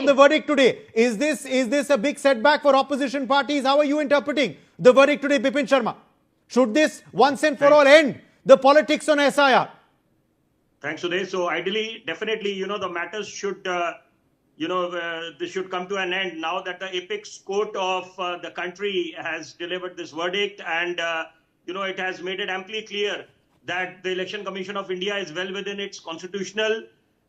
on the verdict today. Is this a big setback for opposition parties? How are you interpreting the verdict today, Bipin Sharma? Should this once and for all end the politics on SIR? Thanks, Uday. So ideally, definitely, the matters should, this should come to an end now that the apex court of the country has delivered this verdict, and it has made it amply clear that the Election Commission of India is well within its constitutional,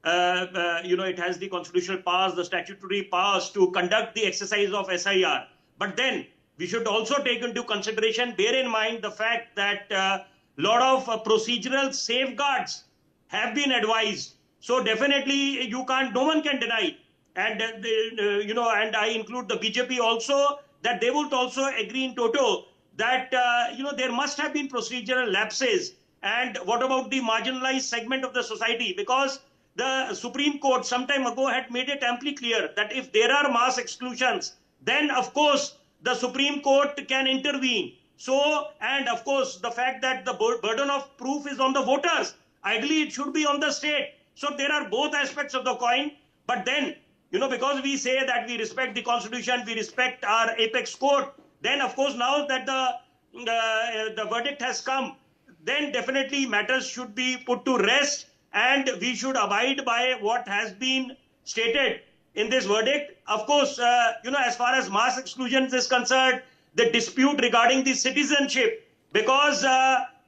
it has the constitutional powers, the statutory powers to conduct the exercise of SIR. But then we should also take into consideration, bear in mind the fact that a lot of procedural safeguards have been advised. So definitely no one can deny. And, and I include the BJP also, that they would also agree in toto that, there must have been procedural lapses. And what about the marginalized segment of the society? Because the Supreme Court some time ago had made it amply clear that if there are mass exclusions, then of course the Supreme Court can intervene. So, and of course, the fact that the burden of proof is on the voters, ideally it should be on the state. So there are both aspects of the coin. But then, because we say that we respect the constitution, we respect our apex court, then of course now that the verdict has come, then definitely matters should be put to rest, and we should abide by what has been stated in this verdict. Of course, as far as mass exclusions is concerned, the dispute regarding the citizenship, because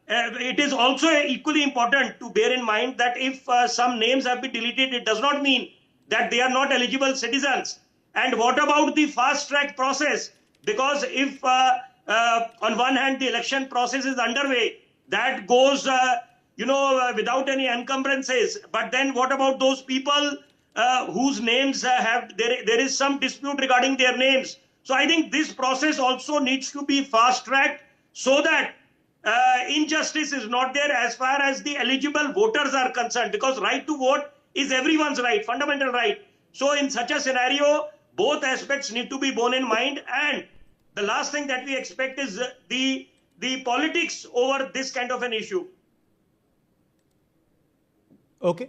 it is also equally important to bear in mind that if some names have been deleted, it does not mean that they are not eligible citizens. And what about the fast track process? Because if on one hand the election process is underway, that goes without any encumbrances. But then what about those people whose names there is some dispute regarding their names? So I think this process also needs to be fast tracked so that injustice is not there as far as the eligible voters are concerned, because right to vote is everyone's right, fundamental right. So in such a scenario, both aspects need to be borne in mind. And the last thing that we expect is the politics over this kind of an issue. Okay.